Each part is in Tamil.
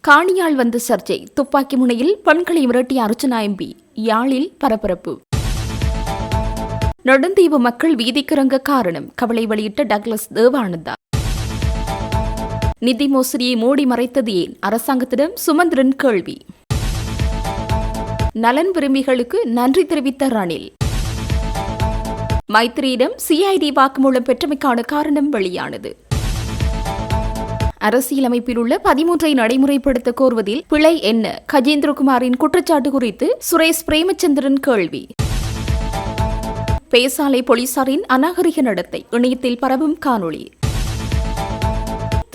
காணியால் வந்த சர்ச்சை. துப்பாக்கி முனையில் பெண்களை மிரட்டிய அர்ச்சனா எம்பி. யாழில் பரபரப்பு. நெடுந்தீவு மக்கள் வீதிக்கிறங்க காரணம் கவலை வெளியிட்ட டக்ளஸ் தேவானந்தா. நிதி மோசடியை மூடி மறைத்தது ஏன்? அரசாங்கத்திடம் சுமந்திரன் கேள்வி. நலன் விரும்பிகளுக்கு நன்றி தெரிவித்த ரணில். மைத்திரியிடம் சிஐடி வாக்குமூலம் பெற்றமைக்கான காரணம் வெளியானது. அரசியலமைப்பில் உள்ள 13 நடைமுறைப்படுத்த கோருவதில் பிழை என்ன? கஜேந்திரகுமாரின் குற்றச்சாட்டு குறித்து சுரேஷ் பிரேமச்சந்திரன் கேள்வி. பேசாலை போலீசாரின் அநாகரிக நடத்தை இணையத்தில் பரவும் காணொளி.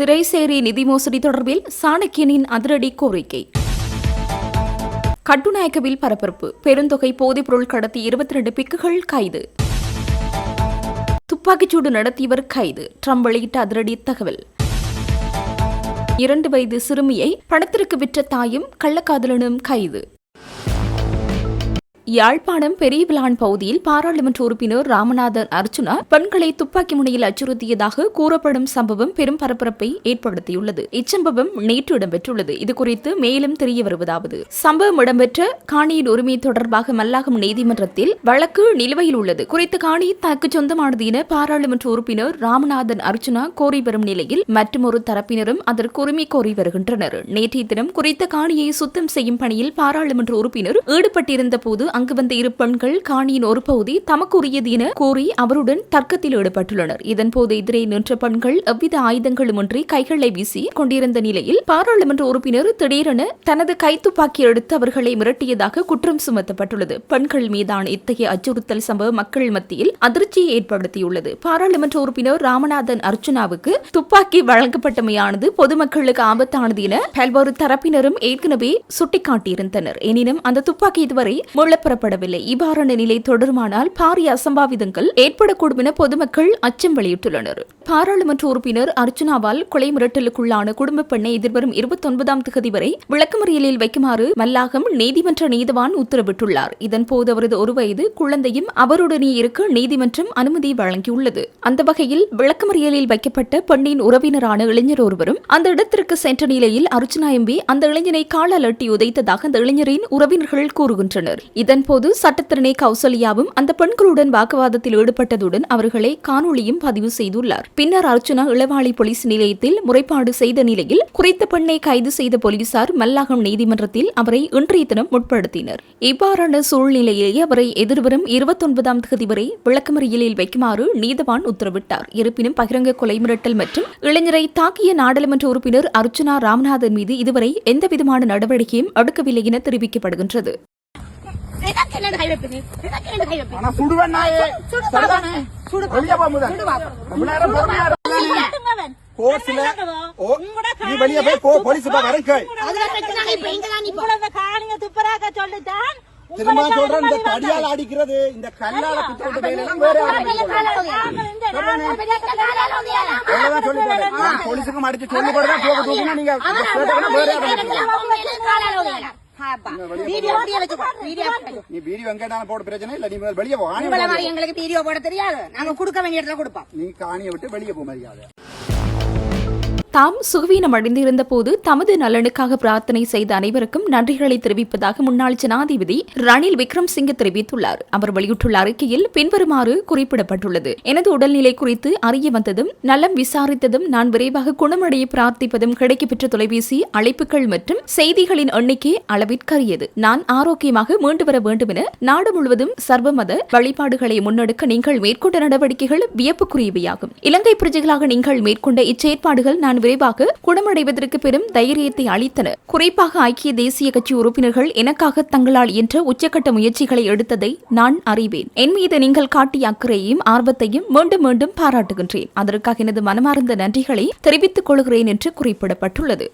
திரைசேரி நிதி மோசடி தொடர்பில் சாணக்கியனின் அதிரடி கோரிக்கை. கட்டுநாயக்கவில் பரபரப்பு. பெருந்தொகை போதைப்பொருள் கடத்தி 22 பிக்குகள் கைது. துப்பாக்கிச்சூடு நடத்தியவர் கைது. ட்ரம்ப் வெளியிட்ட அதிரடி தகவல். 2 வயது சிறுமியை பணத்திற்கு விற்ற தாயும் கள்ளக்காதலனும் கைது. யாழ்ப்பாணம் பெரியவிளான் பகுதியில் பாராளுமன்ற உறுப்பினர் ராமநாதன் அர்ச்சுனா பெண்களை துப்பாக்கி முனையில் அச்சுறுத்தியதாக கூறப்படும் சம்பவம் பெரும் பரபரப்பை ஏற்படுத்தியுள்ளது. இச்சம்பவம் நேற்று இடம்பெற்றுள்ளது. இதுகுறித்து மேலும் தெரிய வருவதாவது, சம்பவம் இடம்பெற்ற காணியின் உரிமை தொடர்பாக மல்லாகம் நீதிமன்றத்தில் வழக்கு நிலுவையில் உள்ளது. குறித்த காணி தனக்கு சொந்தமானது என பாராளுமன்ற உறுப்பினர் ராமநாதன் அர்ச்சுனா கோரி வரும் நிலையில் மற்றொரு தரப்பினரும் அதற்கு உரிமை கோரி வருகின்றனர். நேற்றைய தினம் குறித்த காணியை சுத்தம் செய்யும் பணியில் பாராளுமன்ற உறுப்பினர் ஈடுபட்டிருந்த போது அங்கு வந்த 2 பெண்கள் காணியின் ஒரு பகுதி தமக்குரியது என கூறி அவருடன் தர்க்கத்தில் ஈடுபட்டுள்ளனர். இதன்போது எதிரே நின்ற பெண்கள் எவ்வித ஆயுதங்களுமின்றி கைகளை வீசி கொண்டிருந்த நிலையில் பாராளுமன்ற உறுப்பினர் திடீரென தனது கைத்துப்பாக்கி எடுத்து அவர்களை மிரட்டியதாக குற்றம் சுமத்தப்பட்டுள்ளது. பெண்கள் மீதான இத்தகைய அச்சுறுத்தல் சம்பவம் மக்கள் மத்தியில் அதிர்ச்சியை ஏற்படுத்தியுள்ளது. பாராளுமன்ற உறுப்பினர் ராமநாதன் அர்ச்சுனாவுக்கு துப்பாக்கி வழங்கப்பட்டமையானது பொதுமக்களுக்கு ஆபத்தானது என பல்வேறு தரப்பினரும் ஏற்கனவே சுட்டிக்காட்டியிருந்தனர். எனினும் அந்த துப்பாக்கி இதுவரை பெறப்படவில்லை. இவ்வாறான நிலை தொடருமானால் பாரிய அசம்பாவிதங்கள் ஏற்படக்கூடும் என பொதுமக்கள் அச்சம் வெளியிட்டுள்ளனர். பாராளுமன்ற உறுப்பினர் அர்ச்சுனாவால் கொலை மிரட்டலுக்குள்ளான குடும்ப பெண்ணை எதிர்வரும் 29ஆம் தேதி வரை விளக்கமறியலில் வைக்குமாறு மல்லாகம் நீதிமன்ற நீதவான் உத்தரவிட்டுள்ளார். இதன்போது அவரது 1 வயது குழந்தையும் அவருடனே இருக்க நீதிமன்றம் அனுமதி வழங்கியுள்ளது. அந்த வகையில் விளக்கமறியலில் வைக்கப்பட்ட பெண்ணின் உறவினரான இளைஞர் ஒருவரும் அந்த இடத்திற்கு சென்ற நிலையில் அர்ச்சுனா எம்பி அந்த இளைஞனை காலால் அட்டி உதைத்ததாக அந்த இளைஞரின் உறவினர்கள் கூறுகின்றனர். இதன்போது சட்டத்தரணி கௌசல்யாவும் அந்த பெண்களுடன் வாக்குவாதத்தில் ஈடுபட்டதுடன் அவர்களை காணொளியும் பதிவு செய்துள்ளார். பின்னர் அர்ச்சுனா இளவாளி போலீஸ் நிலையத்தில் முறைப்பாடு செய்த நிலையில் குறித்த பெண்ணை கைது செய்த போலீசார் மல்லாகம் நீதிமன்றத்தில் அவரை இன்றைய தினம் முற்படுத்தினர். இவ்வாறான சூழ்நிலையிலேயே அவரை எதிர்வரும் 29ஆம் தேதி வரை விளக்கமறியலில் வைக்குமாறு நீதவான் உத்தரவிட்டார். இருப்பினும் பகிரங்க கொலை மிரட்டல் மற்றும் இளைஞரை தாக்கிய நாடாளுமன்ற உறுப்பினர் அர்ச்சுனா ராமநாதன் மீது இதுவரை எந்தவிதமான நடவடிக்கையும் எடுக்கவில்லை என தெரிவிக்கப்படுகின்றது. திரும்ப சொல்றேன், இந்த தடியால் அடிக்கிறது, இந்த கல்லால குத்து போலீஸுக்கும் அடிச்சு சொல்லி போடுறேன். நீங்க நீ வீடியோ எங்க போட பிரச்சனை இல்ல. நீ வெளியே போ. எங்களுக்கு வீடியோ போட தெரியாது. நாங்க கொடுக்க வேண்டிய இடத்துல கொடுப்போம். நீ காணியை விட்டு வெளியே போ மரியாதை. தாம் சுகவீனம் அடைந்திருந்த போது தமது நலனுக்காக பிரார்த்தனை செய்த அனைவருக்கும் நன்றிகளை தெரிவிப்பதாக முன்னாள் ஜனாதிபதி ரணில் விக்ரம்சிங்கே தெரிவித்துள்ளார். அவர் வெளியிட்டுள்ள அறிக்கையில் பின்வருமாறு குறிப்பிடப்பட்டுள்ளது. எனது உடல்நிலை குறித்து அறிய வந்ததும் நலம் விசாரித்ததும் நான் விரைவாக குணமடைய பிரார்த்திப்பதும் கிடைக்கப்பெற்ற தொலைபேசி அழைப்புகள் மற்றும் செய்திகளின் எண்ணிக்கை அளவிற்கரியது. நான் ஆரோக்கியமாக மீண்டு வர வேண்டும் என நாடு முழுவதும் சர்வமத வழிபாடுகளை முன்னெடுக்க நீங்கள் மேற்கொண்ட நடவடிக்கைகள் வியப்புக்குரியவையாகும். இலங்கை பிரஜைகளாக நீங்கள் மேற்கொண்ட இச்செயற்பாடுகள் நான் விரைவாக குணமடைவதற்கு பெரும் தைரியத்தை அளித்தன. குறிப்பாக ஐக்கிய தேசிய கட்சி உறுப்பினர்கள் எனக்காக தங்களால் இயன்ற உச்சக்கட்ட முயற்சிகளை எடுத்ததை நான் அறிவேன். என் மீது நீங்கள் காட்டிய அக்கறையையும் ஆர்வத்தையும் மீண்டும் மீண்டும் பாராட்டுகின்றேன். அதற்காக எனது மனமார்ந்த நன்றிகளை தெரிவித்துக் கொள்கிறேன் என்று குறிப்பிடப்பட்டுள்ளது.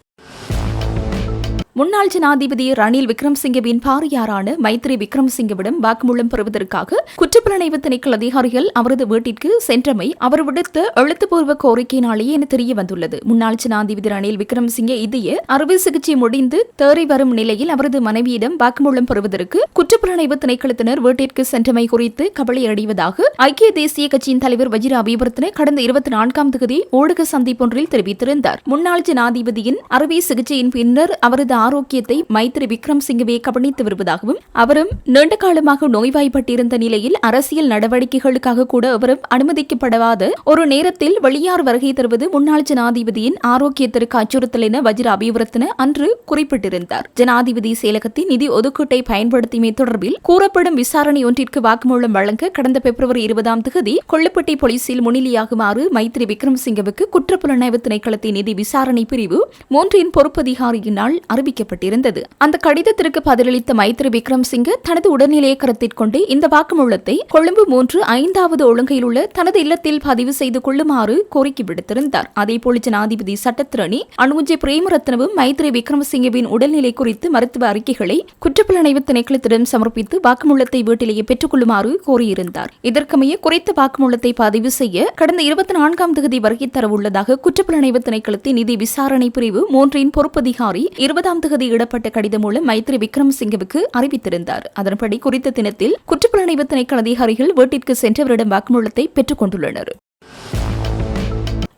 முன்னாள் ஜனாதிபதி ரணில் விக்ரமசிங்கவின் பாரியாரான மைத்ரி விக்ரமசிங்கவிடம் வாக்குமூலம் பெறுவதற்காக குற்றப்புலனாய்வு திணைக்கள அதிகாரிகள் அவரது வீட்டிற்கு சென்றமை அவர் விடுத்த எழுத்துப்பூர்வ கோரிக்கையினாலேயே என தெரிய வந்துள்ளது. முன்னாள் ஜனாதிபதி ரணில் விக்ரமசிங்கே இதய அறுவை சிகிச்சை முடிந்து தேறி வரும் நிலையில் அவரது மனைவியிடம் வாக்குமூலம் பெறுவதற்கு குற்றப்புலனாய்வு திணைக்களத்தினர் வீட்டிற்கு சென்றமை குறித்து கவலை அடைவதாக ஐக்கிய தேசிய கட்சியின் தலைவர் வஜிர அபிவர்த்தன கடந்த 24ஆம் தேதி ஊடக சந்திப்பொன்றில் தெரிவித்திருந்தார். முன்னாள் ஜனாதிபதியின் அறுவை சிகிச்சையின் பின்னர் அவரது ஆரோக்கியத்தை மைத்ரி விக்ரமசிங்கவே கவனித்து வருவதாகவும் அவரும் நீண்ட காலமாக நோய்வாய்ப்பட்டிருந்த நிலையில் அரசியல் நடவடிக்கைகளுக்காக கூட அவரும் அனுமதிக்கப்படாத ஒரு நேரத்தில் வெளியார் வருகை தருவது முன்னாள் ஜனாதிபதியின் ஆரோக்கியத்திற்கு அச்சுறுத்தல் என வஜிர அபிவர்த்தன அன்று குறிப்பிட்டிருந்தார். ஜனாதிபதி செயலகத்தின் நிதி ஒதுக்கீட்டை பயன்படுத்தியமை தொடர்பில் கூறப்படும் விசாரணை ஒன்றிற்கு வாக்குமூலம் வழங்க கடந்த பிப்ரவரி 20ஆம் தேதி கொள்ளுப்பட்டி போலீசில் முன்னிலையாகுமாறு மைத்ரி விக்ரமசிங்கவுக்கு குற்றப்புலனாய்வு திணைக்களத்தின் நிதி விசாரணை பிரிவு 3 பொறுப்பதிகாரியினால் அறிவிக்கப்பட்டிருந்தது. அந்த கடிதத்திற்கு பதிலளித்த மைத்ரி விக்ரமசிங்க தனது உடல்நிலையை கருத்தில் கொண்டு இந்த வாக்குமூலத்தை கொழும்பு 5வது ஒழுங்கையில் உள்ள தனது இல்லத்தில் பதிவு செய்து கொள்ளுமாறு கோரிக்கை விடுத்திருந்தார். அதேபோல் ஜனாதிபதி சட்டத்திரணி அனுஜ பிரேமரத்னவும் மைத்ரி விக்ரமசிங்கவின் உடல்நிலை குறித்து மருத்துவ அறிக்கைகளை குற்றப்புலனாய்வு திணைக்களத்திடம் சமர்ப்பித்து வாக்குமூலத்தை வீட்டிலேயே பெற்றுக் கொள்ளுமாறு கோரியிருந்தார். இதற்கமைய குறித்த வாக்குமூலத்தை பதிவு செய்ய கடந்த 24ஆம் தேதி வருகை தரவுள்ளதாக குற்றப்புலனாய்வு திணைக்களத்தின் நிதி விசாரணை பிரிவு 3 பொறுப்பதிகாரி 20ஆம் தேதி இடப்பட்ட கடிதம் மூலம் மைத்ரி விக்ரமசிங்கவுக்கு அறிவித்திருந்தார். அதன்படி குறித்த தினத்தில் குற்றப்புலனாய்வு திணைக்கள அதிகாரிகள் வீட்டிற்கு சென்றவரிடம் வாக்குமூலத்தை பெற்றுக் கொண்டுள்ளனர்.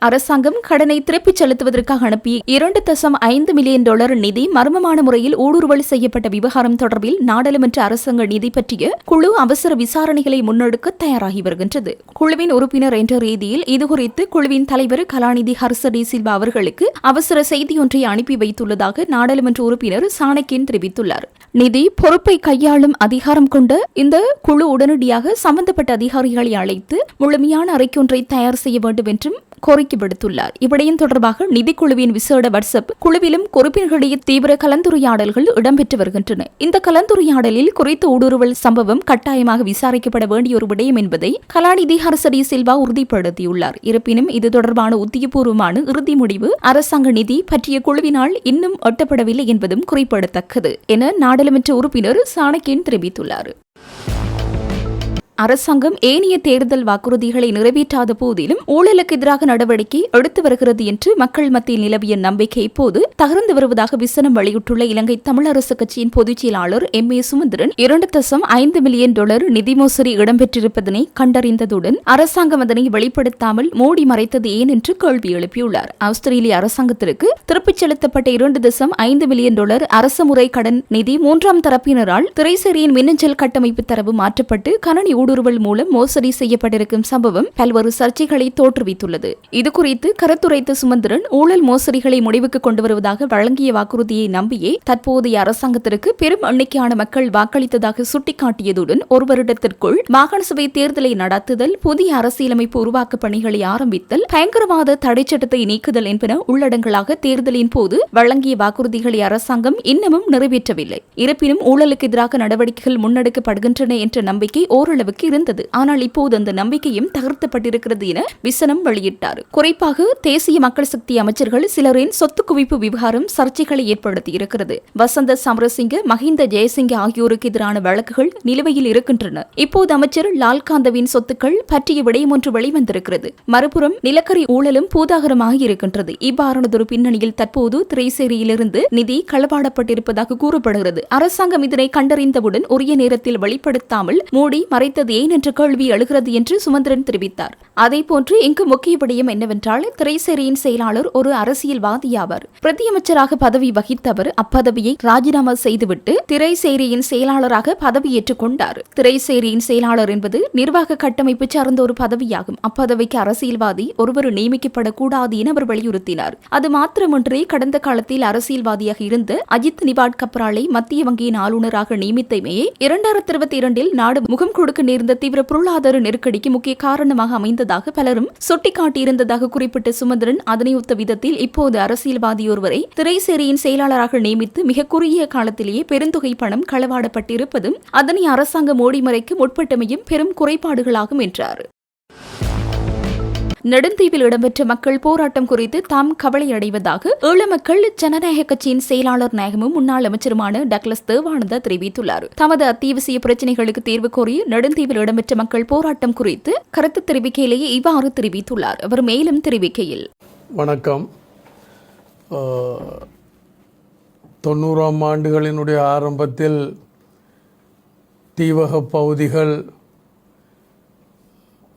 அரசாங்கம் கடனை திருப்பிச் செலுத்துவதற்காக அனுப்பிய $2.5 மில்லியன் நிதி மர்மமான முறையில் ஊடுருவல் செய்யப்பட்ட விவகாரம் தொடர்பில் நாடாளுமன்ற அரசாங்க நிதி பற்றிய குழு அவசர விசாரணைகளை முன்னெடுக்க தயாராகி வருகின்றது. குழுவின் உறுப்பினர் என்ற ரீதியில் இதுகுறித்து குழுவின் தலைவர் கலாநிதி ஹர்சடி சில்வா அவர்களுக்கு அவசர செய்தியொன்றை அனுப்பி வைத்துள்ளதாக நாடாளுமன்ற உறுப்பினர் சாணக்கியன் தெரிவித்துள்ளார். நிதி பொறுப்பை கையாளும் அதிகாரம் கொண்ட இந்த குழு உடனடியாக சம்பந்தப்பட்ட அதிகாரிகளை அழைத்து முழுமையான அறிக்கையொன்றை தயார் செய்ய வேண்டும் என்றும் கோரிக்கை விடுத்துள்ளார். இவ்விடயம் தொடர்பாக நிதிக்குழுவின் விசேட வாட்ஸ்அப் குழுவிலும் உறுப்பினர்களிடையே தீவிர கலந்துரையாடல்கள் இடம்பெற்று வருகின்றன. இந்த கலந்துரையாடலில் குறித்த ஊடுருவல் சம்பவம் கட்டாயமாக விசாரிக்கப்பட வேண்டிய ஒரு விடயம் என்பதை கலாநிதி ஹர்சடி சில்வா உறுதிப்படுத்தியுள்ளார். இருப்பினும் இது தொடர்பான உத்தியபூர்வமான இறுதி முடிவு அரசாங்க நிதி பற்றிய குழுவினால் இன்னும் எட்டப்படவில்லை என்பதும் குறிப்பிடத்தக்கது என நாடாளுமன்ற உறுப்பினர் சாணக்கியன் தெரிவித்துள்ளார். அரசாங்கம் ஏனைய தேர்தல் வாக்குறுதிகளை நிறைவேற்றாத போதிலும் ஊழலுக்கு எதிராக நடவடிக்கை எடுத்து வருகிறது என்று மக்கள் மத்தியில் நிலவிய நம்பிக்கை இப்போது தகர்ந்து வருவதாக விசனம் வெளியிட்டுள்ள இலங்கை தமிழரசு கட்சியின் பொதுச் செயலாளர் M.A. சுமந்திரன் $2.5 மில்லியன் நிதி மோசடி இடம்பெற்றிருப்பதனை கண்டறிந்ததுடன் அரசாங்கம் அதனை வெளிப்படுத்தாமல் மூடி மறைத்தது ஏன் என்று கேள்வி எழுப்பியுள்ளார். ஆஸ்திரேலிய அரசாங்கத்திற்கு திருப்பிச் செலுத்தப்பட்ட $2.5 மில்லியன் அரசு முறை கடன் நிதி 3ஆம் தரப்பினரால் திரைசேரியின் மின்னஞ்சல் கட்டமைப்பு தரவு மாற்றப்பட்டு கணனி ஊடுருவல் மூலம் மோசடி செய்யப்பட்டிருக்கும் சம்பவம் பல்வேறு சர்ச்சைகளை தோற்றுவித்துள்ளது. இதுகுறித்து கருத்துரைத்த சுமந்திரன் ஊழல் மோசடிகளை முடிவுக்கு கொண்டு வருவதாக வழங்கிய வாக்குறுதியை நம்பியே தற்போதைய அரசாங்கத்திற்கு பெரும் எண்ணிக்கையான மக்கள் வாக்களித்ததாக சுட்டிக்காட்டியதுடன் ஒரு வருடத்திற்குள் மாகாண சபை தேர்தலை நடத்துதல், புதிய அரசியலமைப்பு உருவாக்க பணிகளை ஆரம்பித்தல், பயங்கரவாத தடை சட்டத்தை நீக்குதல் என்பன உள்ளடங்களாக தேர்தலின் போது வழங்கிய வாக்குறுதிகளை அரசாங்கம் இன்னமும் நிறைவேற்றவில்லை. இருப்பினும் ஊழலுக்கு எதிராக நடவடிக்கைகள் முன்னெடுக்கப்படுகின்றன என்ற நம்பிக்கை ஓரளவு இருந்தது. ஆனால் இப்போது அந்த நம்பிக்கையும் தகர்த்தப்பட்டிருக்கிறது என விசனம் வெளியிட்டார். குறிப்பாக தேசிய மக்கள் சக்தி அமைச்சர்கள் சிலரின் சொத்து குவிப்பு விவகாரம் சர்ச்சைகளை ஏற்படுத்தியிருக்கிறது. வசந்த சமரசிங்க, மஹிந்த ஜெயசிங்க ஆகியோருக்கு எதிரான வழக்குகள் நிலுவையில் இருக்கின்றன. இப்போது அமைச்சர் லால்காந்தவின் சொத்துக்கள் பற்றிய விடயம் ஒன்று வெளிவந்திருக்கிறது. மறுபுறம் நிலக்கரி ஊழலும் பூதாகரமாக இருக்கின்றது. இவ்வாறானதொரு பின்னணியில் தற்போது திரைசேரியிலிருந்து நிதி களவாடப்பட்டிருப்பதாக கூறப்படுகிறது. அரசாங்கம் இதனை கண்டறிந்தவுடன் உரிய நேரத்தில் வெளிப்படுத்தாமல் மூடி மறைத்தது ஏன் என்ற கேள்வி எழுகிறது என்று சுமந்திரன் தெரிவித்தார். அதேபோன்று இங்கு முக்கிய விடயம் என்னவென்றால் திரைசேரியின் செயலாளர் ஒரு அரசியல்வாதியாவார். பிரதியமைச்சராக பதவி வகித்தவர் அப்பதவியை ராஜினாமா செய்துவிட்டு திரைசேரியின் செயலாளராக பதவியேற்றுக் கொண்டார். திரைசேரியின் செயலாளர் என்பது நிர்வாக கட்டமைப்பு சார்ந்த ஒரு பதவியாகும். அப்பதவிக்கு அரசியல்வாதி ஒருவர் நியமிக்கப்படக்கூடாது என அவர் வலியுறுத்தினார். அது மாத்திரமன்றி கடந்த காலத்தில் அரசியல்வாதியாக இருந்த அஜித் நிவாட் கப்ராலை மத்திய வங்கியின் ஆளுநராக நியமித்தமையே 2022 நாடு முகம் கொடுக்க நேர்ந்த தீவிர பொருளாதார நெருக்கடிக்கு முக்கிய காரணமாக அமைந்ததாக பலரும் சுட்டிக்காட்டியிருந்ததாக குறிப்பிட்ட சுமந்திரன் அதனை ஒத்த விதத்தில் இப்போது அரசியல்வாதி ஒருவரை திரைசேரியின் செயலாளராக நியமித்து மிக குறுகிய காலத்திலேயே பெருந்தொகை பணம் களவாடப்பட்டிருப்பதும் அதனை அரசாங்கம் மூடிமறைக்க முற்பட்டமையும் பெரும் குறைபாடுகளாகும் என்றார். நெடுந்தீவில் இடம்பெற்ற மக்கள் போராட்டம் குறித்து தாம் கவலையடைவதாக ஈழ மக்கள் ஜனநாயக கட்சியின் செயலாளர் நாயகமும் முன்னாள் அமைச்சருமான டக்ளஸ் தேவானந்தா தெரிவித்துள்ளார். தமது அத்தியாவசிய பிரச்சினைகளுக்கு தீர்வு கோரி நெடுந்தீவில் இடம்பெற்ற மக்கள் போராட்டம் குறித்து கருத்து தெரிவிக்கையிலேயே இவ்வாறு தெரிவித்துள்ளார். அவர் மேலும் தெரிவிக்கையில், வணக்கம். 90ஆம் ஆண்டுகளினுடைய ஆரம்பத்தில் தீவக பகுதிகள்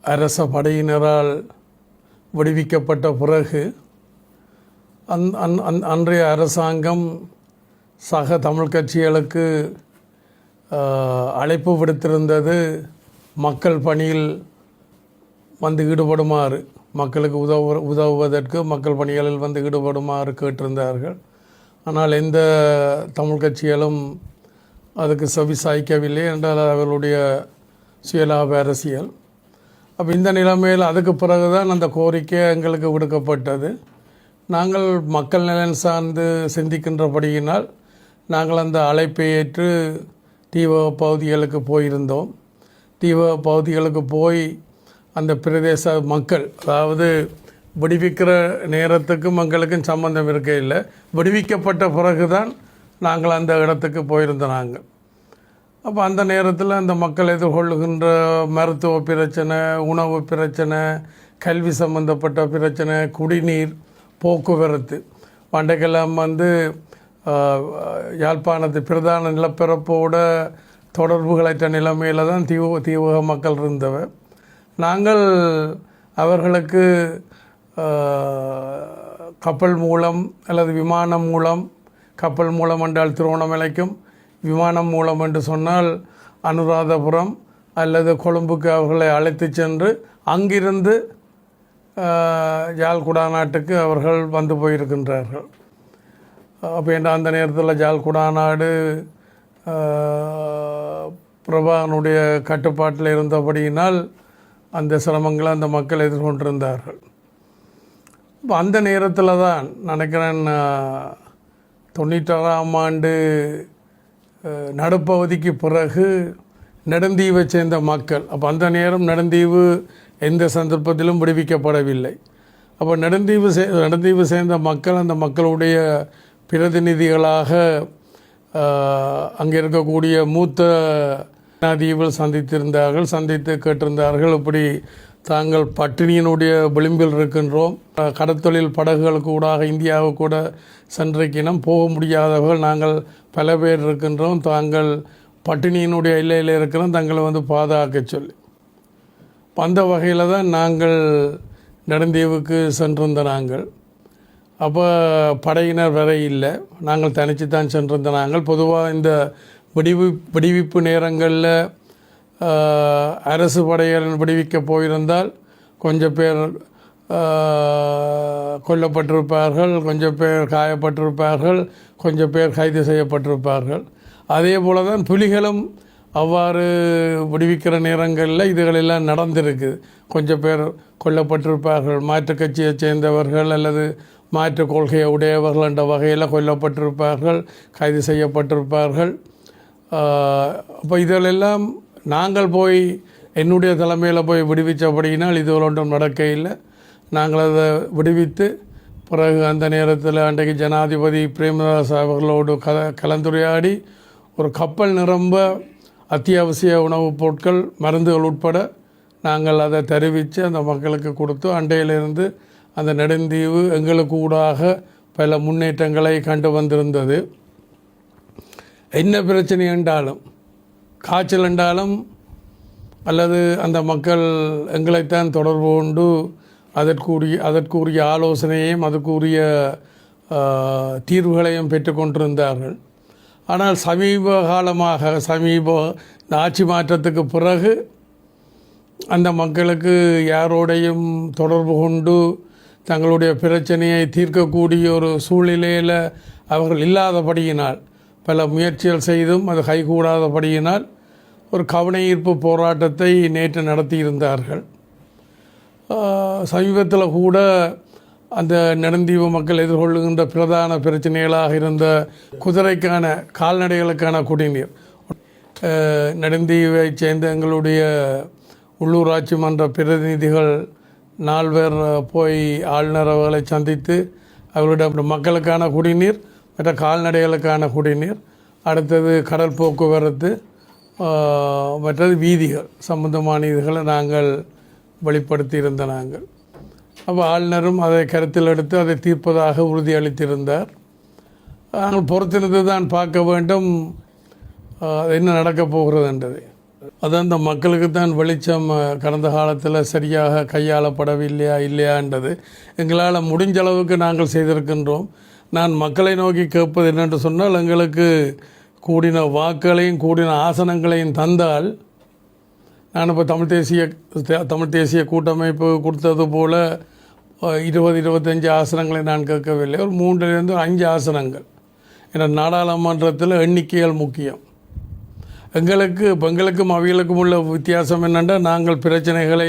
அரச படையினரால் விடுவிக்கப்பட்ட பிறகு அன்றைய அரசாங்கம் சக தமிழ் கட்சிகளுக்கு அழைப்பு விடுத்திருந்தது மக்கள் பணியில் வந்து ஈடுபடுமாறு, மக்களுக்கு உதவுவதற்கு மக்கள் பணிகளில் வந்து ஈடுபடுமாறு கேட்டிருந்தார்கள். ஆனால் எந்த தமிழ் கட்சிகளும் அதுக்கு செவி சாய்க்கவில்லை என்றால் அவர்களுடைய சுயலாப அரசியல். அப்போ இந்த நிலைமையில் அதுக்கு பிறகுதான் அந்த கோரிக்கை எங்களுக்கு விடுக்கப்பட்டது. நாங்கள் மக்கள் நலன் சார்ந்து சிந்திக்கின்றபடியினால் நாங்கள் அந்த அழைப்பை ஏற்று தீவக பகுதிகளுக்கு போயிருந்தோம். தீவக பகுதிகளுக்கு போய் அந்த பிரதேச மக்கள், அதாவது விடுவிக்கிற நேரத்துக்கும் எங்களுக்கும் சம்பந்தம் இருக்க இல்லை, விடுவிக்கப்பட்ட பிறகுதான் நாங்கள் அந்த இடத்துக்கு போயிருந்தோம். நாங்கள் அப்போ அந்த நேரத்தில் அந்த மக்கள் எதிர்கொள்ளுகின்ற மருத்துவ பிரச்சனை, உணவு பிரச்சனை, கல்வி சம்பந்தப்பட்ட பிரச்சனை, குடிநீர், போக்குவரத்து, பண்டைக்கெல்லாம் யாழ்ப்பாணத்து பிரதான நிலப்பரப்போட தொடர்புகளற்ற நிலைமையில் தான் தீவக மக்கள் இருந்தவர். நாங்கள் அவர்களுக்கு கப்பல் மூலம் அல்லது விமானம் மூலம், கப்பல் மூலம் என்றால் திருவண்ணாமலைக்கும், விமானம் மூலம் என்று சொன்னால் அனுராதபுரம் அல்லது கொழும்புக்கு அவர்களை அழைத்து சென்று அங்கிருந்து யாழ் குடாநாட்டுக்கு அவர்கள் வந்து போயிருக்கின்றார்கள். அப்போ அந்த நேரத்தில் யாழ் குடாநாடு பிரபாகனுடைய கட்டுப்பாட்டில் இருந்தபடியினால் அந்த சிரமங்களை அந்த மக்கள் எதிர்கொண்டிருந்தார்கள். இப்போ அந்த நேரத்தில் தான் நினைக்கிறேன் 96ஆம் ஆண்டு நடுப்பகுதிக்கு பிறகு நெடுந்தீவை சேர்ந்த மக்கள், அப்போ அந்த நேரம் நெடுந்தீவு எந்த சந்தர்ப்பத்திலும் விடுவிக்கப்படவில்லை. அப்போ நெடுந்தீவு சேர்ந்த மக்கள் அந்த மக்களுடைய பிரதிநிதிகளாக அங்கே இருக்கக்கூடிய மூத்த தீவில் சந்தித்து கேட்டிருந்தார்கள். இப்படி தாங்கள் பட்டினியினுடைய விளிம்பில் இருக்கின்றோம், கடற்தொழில் படகுகளுக்கு கூடாக இந்தியாவுக்கு கூட சென்றிருக்கணும், போக முடியாதவர்கள் நாங்கள் பல பேர் இருக்கின்றோம், தாங்கள் பட்டினியினுடைய எல்லையில் இருக்கிறோம், தங்களை பாதுகாக்க சொல்லி. அந்த வகையில் தான் நாங்கள் நெடுந்தீவுக்கு சென்றிருந்த நாங்கள். அப்போ படையினர் வரை இல்லை, நாங்கள் தனித்து தான் சென்றிருந்த நாங்கள். பொதுவாக இந்த விடுவிப்பு நேரங்களில் அரசு படையினர் விடுவிக்க போயிருந்தால் கொஞ்சம் பேர் கொல்லப்பட்டிருப்பார்கள், கொஞ்சம் பேர் காயப்பட்டிருப்பார்கள், கொஞ்சம் பேர் கைது செய்யப்பட்டிருப்பார்கள். அதே போல தான் புலிகளும் அவ்வாறு விடுவிக்கிற நேரங்களில் இதுகளெல்லாம் நடந்திருக்கு. கொஞ்சம் பேர் கொல்லப்பட்டிருப்பார்கள், மாற்றுக் கட்சியை சேர்ந்தவர்கள் அல்லது மாற்று கொள்கையை உடையவர்கள் என்ற வகையில் கொல்லப்பட்டிருப்பார்கள், கைது செய்யப்பட்டிருப்பார்கள். அப்போ இதிலெல்லாம் நாங்கள் போய் என்னுடைய தலைமையில் போய் விடுவித்தபடியினால் இது ஒன்றும் நடக்க இல்லை. நாங்கள் அதை விடுவித்து பிறகு அந்த நேரத்தில் அன்றைக்கு ஜனாதிபதி பிரேமதாஸ் அவர்களோடு கலந்துரையாடி ஒரு கப்பல் நிரம்ப அத்தியாவசிய உணவுப் பொருட்கள், மருந்துகள் உட்பட நாங்கள் அதை தெரிவித்து அந்த மக்களுக்கு கொடுத்து அண்டையிலிருந்து அந்த நெடுந்தீவு எங்களுக்கு ஊடாக பல முன்னேற்றங்களை கண்டு வந்திருந்தது. என்ன பிரச்சனை என்றாலும், காய்ச்சல் என்றாலும் அல்லது அந்த மக்கள் எங்களைத்தான் தொடர்பு கொண்டு அதற்குரிய ஆலோசனையையும் அதுக்குரிய தீர்வுகளையும் பெற்றுக்கொண்டிருந்தார்கள். ஆனால் சமீப ஆட்சி மாற்றத்துக்கு பிறகு அந்த மக்களுக்கு யாரோடையும் தொடர்பு கொண்டு தங்களுடைய பிரச்சனையை தீர்க்கக்கூடிய ஒரு சூழ்நிலையில் அவர்கள் இல்லாதபடியினால், பல முயற்சிகள் செய்தும் அது கைகூடாதபடியினால் ஒரு கவன ஈர்ப்பு போராட்டத்தை நேற்று நடத்தியிருந்தார்கள். சமீபத்தில் கூட அந்த நெடுந்தீவு மக்கள் எதிர்கொள்ளுகின்ற பிரதான பிரச்சனைகளாக இருந்த குதிரைக்கான, கால்நடைகளுக்கான குடிநீர், நெடுந்தீவை சேர்ந்த எங்களுடைய உள்ளூராட்சி மன்ற பிரதிநிதிகள் நால்வர் போய் ஆளுநர் அவர்களை சந்தித்து அவர்களிடம் மக்களுக்கான குடிநீர், மற்ற கால்நடைகளுக்கான குடிநீர், அடுத்தது கடல் போக்குவரத்து, மற்றது வீதிகள் சம்பந்தமான இதுகளை நாங்கள் வெளிப்படுத்தியிருந்த நாங்கள். அப்போ ஆளுநரும் அதை கருத்தில் எடுத்து அதை தீர்ப்பதாக உறுதியளித்திருந்தார். நாங்கள் பொறுத்திருந்து தான் பார்க்க வேண்டும் என்ன நடக்கப் போகிறது என்றது. அதான் இந்த மக்களுக்கு தான் வெளிச்சம் கடந்த காலத்தில் சரியாக கையாளப்படவில்லையா இல்லையான்றது எங்களால் முடிஞ்ச அளவுக்கு நாங்கள் செய்திருக்கின்றோம். நான் மக்களை நோக்கி கேட்பது என்னென்று சொன்னால், எங்களுக்கு கூடின வாக்குகளையும் கூடின ஆசனங்களையும் தந்தால், நான் இப்போ தமிழ் தேசிய கூட்டமைப்பு கொடுத்தது போல் 20-25 ஆசனங்களை நான் கேட்கவில்லை. ஒரு 3-5 ஆசனங்கள். ஏன்னா நாடாளுமன்றத்தில் எண்ணிக்கைகள் முக்கியம். எங்களுக்கும் அவைகளுக்கும் உள்ள வித்தியாசம் என்னென்றால், நாங்கள் பிரச்சனைகளை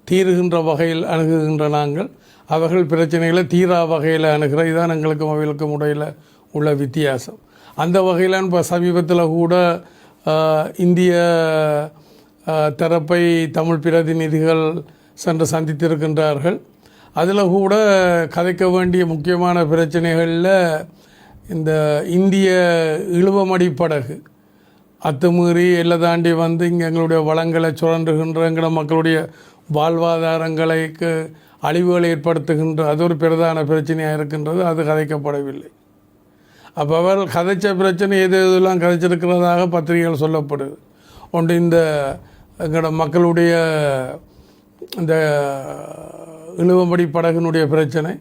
தீருகின்ற வகையில் அணுகுகின்ற நாங்கள், அவர்கள் பிரச்சனைகளை தீரா வகையில் அணுகிற, இதுதான் எங்களுக்கும் அவைகளுக்கும் இடையில் உள்ள வித்தியாசம். அந்த வகையில் இப்போ சமீபத்தில் கூட இந்திய தரப்பை தமிழ் பிரதிநிதிகள் சென்று சந்தித்திருக்கின்றார்கள். அதில் கூட கதைக்க வேண்டிய முக்கியமான பிரச்சனைகளில் இந்த இந்திய இழுவமடி படகு அத்துமீறி எல்லை தாண்டி வந்து இங்கே எங்களுடைய வளங்களை சுரண்டுகின்ற எங்கள மக்களுடைய வாழ்வாதாரங்களுக்கு அழிவுகளை ஏற்படுத்துகின்ற அது ஒரு பிரதான பிரச்சனையாக இருக்கின்றது. அது கதைக்கப்படவில்லை. அப்போ அவர்கள் கதைச்ச பிரச்சனை எதெல்லாம் கதைச்சிருக்கிறதாக பத்திரிகைகள் சொல்லப்படுது. ஒன்று இந்த எங்களோட மக்களுடைய இந்த இழுவம்படி படகுனுடைய பிரச்சனை,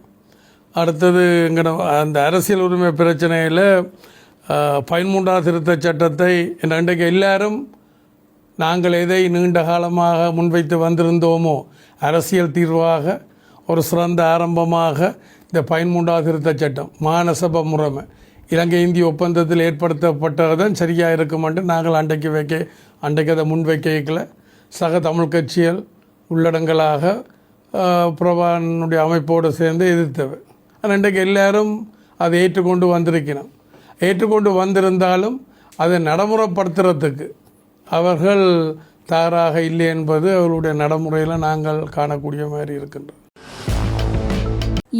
அடுத்தது எங்களோட அந்த அரசியல் உரிமை பிரச்சனையில் 13ஆம் திருத்தச் சட்டத்தை இன்றைக்கு எல்லாரும் நாங்கள் எதை நீண்ட காலமாக முன்வைத்து வந்திருந்தோமோ அரசியல் தீர்வாக ஒரு சிறந்த ஆரம்பமாக இந்த 13ஆம் திருத்தச் சட்டம் மாநசப முறைமை இலங்கை இந்திய ஒப்பந்தத்தில் ஏற்படுத்தப்பட்டதுதான் சரியாக இருக்கும் என்று நாங்கள் அன்றைக்கு அதை முன்வைக்கல சக தமிழ் கட்சிகள் உள்ளடங்களாக பிரபானுடைய அமைப்போடு சேர்ந்து எதிர்த்தவை. ஆனால் இன்றைக்கு எல்லாரும் அதை ஏற்றுக்கொண்டு வந்திருந்தாலும் அதை நடைமுறைப்படுத்துறதுக்கு அவர்கள் தயாராக இல்லை என்பது அவர்களுடைய நடைமுறையில் நாங்கள் காணக்கூடிய மாதிரி இருக்கின்றோம்.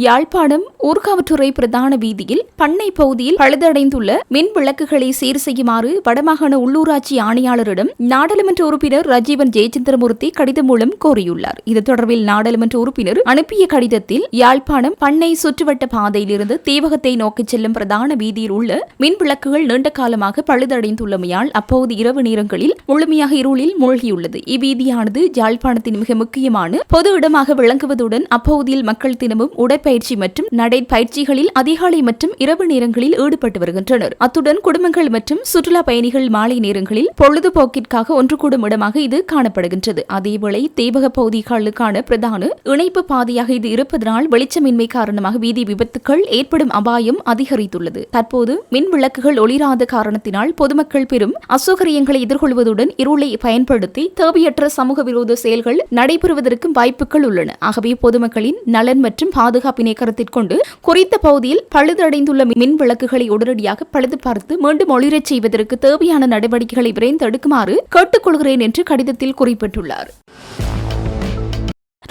யாழ்ப்பாணம் ஊர்காவற்றுறை பிரதான வீதியில் பண்ணை பகுதியில் பழுதடைந்துள்ள மின் விளக்குகளை சீர் செய்யுமாறு வடமாகாண உள்ளூராட்சி ஆணையாளரிடம் நாடாளுமன்ற உறுப்பினர் ரஜீவன் ஜெயச்சந்திரமூர்த்தி கடிதம் மூலம் கோரியுள்ளார். இது தொடர்பில் நாடாளுமன்ற உறுப்பினர் அனுப்பிய கடிதத்தில் யாழ்ப்பாணம் பண்ணை சுற்றுவட்ட பாதையிலிருந்து தேவகத்தை நோக்கிச் செல்லும் பிரதான வீதியில் உள்ள மின் விளக்குகள் நீண்ட காலமாக பழுதடைந்துள்ளமையால் அப்போது இரவு நேரங்களில் முழுமையாக இருளில் மூழ்கியுள்ளது. இவ்வீதியானது யாழ்ப்பாணத்தின் மிக முக்கியமான பொது இடமாக விளங்குவதுடன் அப்பகுதியில் மக்கள் தினமும் உடற்பயிற்சி மற்றும் நடைப்பயிற்சிகளில் அதிகாலை மற்றும் இரவு நேரங்களில் ஈடுபட்டு வருகின்றனர். அத்துடன் குடும்பங்கள் மற்றும் சுற்றுலா பயணிகள் மாலை நேரங்களில் பொழுதுபோக்கிற்காக ஒன்று கூடும் இடமாக இது காணப்படுகின்றது. அதேவேளை தேவக பகுதிகளுக்கான பிரதான இணைப்பு பாதையாக இது இருப்பதனால் வெளிச்சமின்மை காரணமாக வீதி விபத்துக்கள் ஏற்படும் அபாயம் அதிகரித்துள்ளது. தற்போது மின் விளக்குகள் ஒளிராத காரணத்தினால் பொதுமக்கள் பெரும் அசௌகரியங்களை எதிர்கொள்வதுடன் இருளை பயன்படுத்தி தேவையற்ற சமூக விரோத செயல்கள் நடைபெறுவதற்கும் வாய்ப்புகள் உள்ளன. ஆகவே பொதுமக்களின் நலன் மற்றும் பாதுகாப்பினை கருத்தில் கொண்டு குறித்த பகுதியில் பழுதடைந்துள்ள மின் விளக்குகளை உடனடியாக பழுது பார்த்து மீண்டும் ஒளிரச் செய்வதற்கு தேவையான நடவடிக்கைகளை விரைந்து எடுக்குமாறு கேட்டுக்கொள்கிறேன் என்று கடிதத்தில் குறிப்பிட்டுள்ளார்.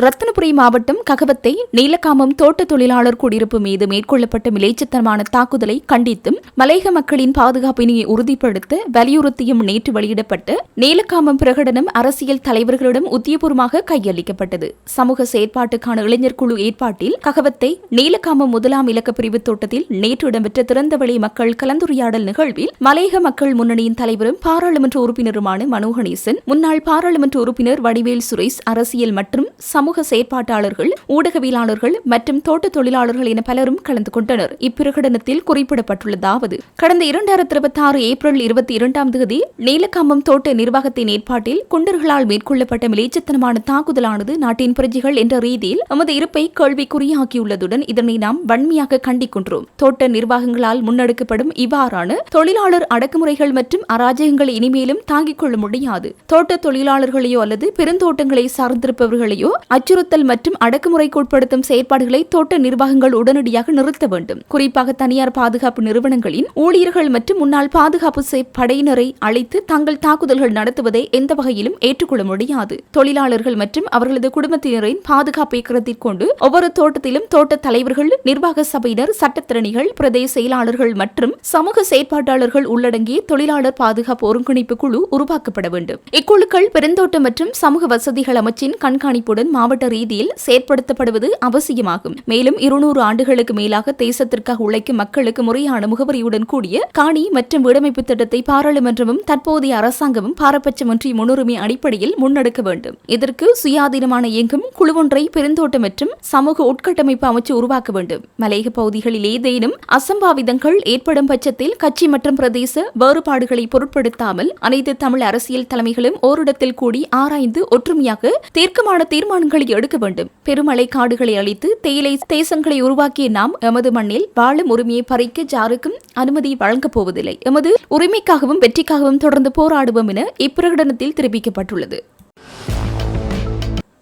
ரத்தினபுரி மாவட்டம் ககவத்தை நீலகாமம் தோட்ட தொழிலாளர் குடியிருப்பு மீது மேற்கொள்ளப்பட்ட மிலேச்சத்தனமான தாக்குதலை கண்டித்தும் மலையக மக்களின் பாதுகாப்பினை உறுதிப்படுத்த வலியுறுத்தியும் நேற்று வெளியிடப்பட்ட நீலகாமம் பிரகடனம் அரசியல் தலைவர்களிடம் உத்தியபூர்வமாக கையளிக்கப்பட்டது. சமூக செயற்பாட்டுக்கான இளைஞர் குழு ஏற்பாட்டில் ககவத்தை நீலகாமம் 1ஆம் இலக்க பிரிவு தோட்டத்தில் நேற்று இடம்பெற்ற திறந்தவெளி மக்கள் கலந்துரையாடல் நிகழ்வில் மலையக மக்கள் முன்னணியின் தலைவரும் பாராளுமன்ற உறுப்பினருமான மனோகணேசன், முன்னாள் பாராளுமன்ற உறுப்பினர் வடிவேல் சுரேஷ், அரசியல் மற்றும் சமூக செயற்பாட்டாளர்கள், ஊடகவியலாளர்கள் மற்றும் தோட்ட தொழிலாளர்கள் என பலரும் கலந்து கொண்டனர். இப்பிரகடனத்தில் குறிப்பிடப்பட்டுள்ளதாவது: கடந்த 2026 ஏப்ரல் 22ஆம் தேதி நீலகாமம் தோட்ட நிர்வாகத்தின் ஏற்பாட்டில் குண்டர்களால் மேற்கொள்ளப்பட்ட மிலேச்சத்தனமான தாக்குதலானது நாட்டின் பிரஜைகள் என்ற ரீதியில் நமது இருப்பை கேள்விக்குறியாக்கியுள்ளதுடன் இதனை நாம் வன்மையாக கண்டிக்கின்றோம். தோட்ட நிர்வாகங்களால் முன்னெடுக்கப்படும் இவ்வாறான தொழிலாளர் அடக்குமுறைகள் மற்றும் அராஜகங்களை இனிமேலும் தாங்கிக் கொள்ள முடியாது. தோட்ட தொழிலாளர்களையோ அல்லது பெருந்தோட்டங்களை சார்ந்திருப்பவர்களையோ அச்சுறுத்தல் மற்றும் அடக்குமுறைக்கு உட்படுத்தும் செயற்பாடுகளை தோட்ட நிர்வாகங்கள் உடனடியாக நிறுத்த வேண்டும். குறிப்பாக தனியார் பாதுகாப்பு நிறுவனங்களின் ஊழியர்கள் மற்றும் முன்னாள் பாதுகாப்பு படையினரை அழைத்து தங்கள் தாக்குதல்கள் நடத்துவதை எந்த வகையிலும் ஏற்றுக்கொள்ள முடியாது. தொழிலாளர்கள் மற்றும் அவர்களது குடும்பத்தினரின் பாதுகாப்பை கருத்தில் கொண்டு ஒவ்வொரு தோட்டத்திலும் தோட்ட தலைவர்கள், நிர்வாக சபையினர், சட்டத்திறனிகள், பிரதேச செயலாளர்கள் மற்றும் சமூக செயற்பாட்டாளர்கள் உள்ளடங்கிய தொழிலாளர் பாதுகாப்பு ஒருங்கிணைப்பு குழு உருவாக்கப்பட வேண்டும். இக்குழுக்கள் பெருந்தோட்டம் மற்றும் சமூக வசதிகள் அமைச்சின் கண்காணிப்புடன் மாவட்ட ரீதியில் செயற்படுத்தப்படுவது அவசியமாகும். மேலும் 200 ஆண்டுகளுக்கு மேலாக தேசத்திற்காக உழைக்கும் மக்களுக்கு முறையான முகவரியுடன் கூடிய காணி மற்றும் வீடமைப்பு திட்டத்தை பாராளுமன்றமும் தற்போதைய அரசாங்கமும் பாரபட்சமின்றி முன்னுரிமை அடிப்படையில் முன்னெடுக்க வேண்டும். இதற்கு சுயாதீனமான இயங்கும் குழுவொன்றை பெருந்தோட்ட மற்றும் சமூக உட்கட்டமைப்பு அமைச்சு உருவாக்க வேண்டும். மலையக பகுதிகளில் ஏதேனும் அசம்பாவிதங்கள் ஏற்படும் பட்சத்தில் கட்சி மற்றும் பிரதேச வேறுபாடுகளை பொருட்படுத்தாமல் அனைத்து தமிழ் அரசியல் தலைமைகளும் ஓரிடத்தில் கூடி ஆராய்ந்து ஒற்றுமையாக தீர்க்கமான தீர்மானங்களை எடுக்க வேண்டும். பெருமலை காடுகளை அழித்து தேயிலை தேசங்களை உருவாக்கிய நாம் எமது மண்ணில் வாழும் உரிமையை பறிக்க யாருக்கும் அனுமதி வழங்கப் போவதில்லை. எமது உரிமைக்காகவும் வெற்றிக்காகவும் தொடர்ந்து போராடுவோம் என இப்பிரகடனத்தில் தெரிவிக்கப்பட்டுள்ளது.